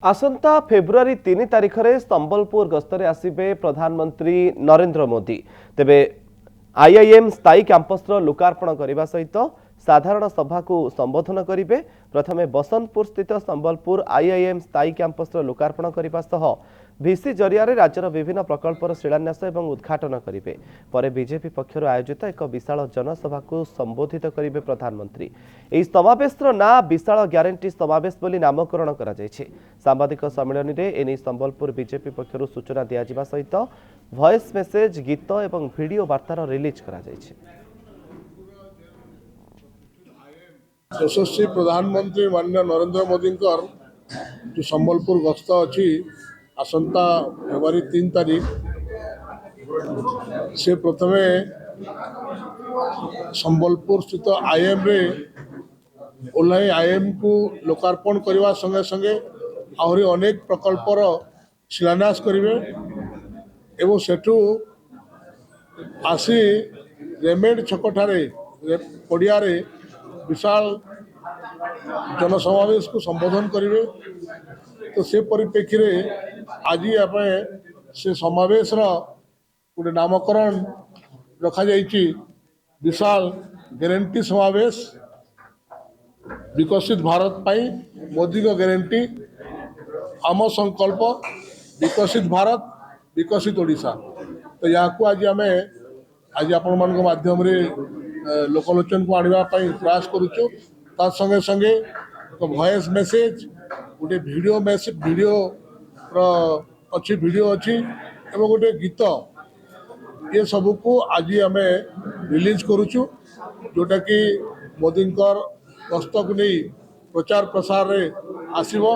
आसंता February 3 तारिख में संबलपुर गस्तरे आसिबे प्रधानमंत्री नरेंद्र मोदी। तेबे आईआईएम स्थायी कैंपस लोकार्पण करने सहित साधारण सभा को संबोधन करेंगे। प्रथमे बसंतपुर स्थित संबलपुर आईआईएम स्थायी कैंपस लोकार्पण करने सह भिसी जरिया राज्यर विभिन्न प्रकल्पर शिलान्यास और उद्घाटन करेंगे। पर बीजेपी पक्षर आयोजित एक विशाल जनसभा को संबोधित करेंगे प्रधानमंत्री। यह समावेश ना विशाल ग्यारंटी समावेश बोली नामकरण करा जायछि। सांबादिक सम्मेलन में एने संबलपुर बीजेपी पक्षर सूचना दिया सहित वॉइस मेसेज गीत और वीडियो वार्तार रिलीज करा जायछि। यशस्वी प्रधानमंत्री माननीय नरेंद्र मोदी जो संबलपुर गस्त अच्छी आसंता फेब्रुआरी 3 तारिख से प्रथमे संबलपुर स्थित आईएम रे ओल्लाई आईएम को लोकार्पण करने संगे संगे आहरी अनेक प्रकल्पर शिलान्यास करेंगे एवं सेठू आसी रेमेड छकठारे पड़िया विशाल जनसमावेश को संबोधन करेंगे। तो से परिप्रेक्षी में आज आप से समावेश गोटे नामकरण रखा जाइए विशाल गारंटी समावेश विकसित भारत पाई मोदी का गारंटी आम संकल्प विकसित भारत विकसित ओडिशा। तो यहाँ को आज आम आज आपण मान माध्यम लोकलोचन को आने प्रयास करुचु। संगे संगे वॉइस मेसेज गोटे वीडियो अच्छी एवं गोटे गीत ये सब को आज आम रिलीज करुचु जोटा कि मोदी गस्त को नहीं प्रचार प्रसार रे आसीबो।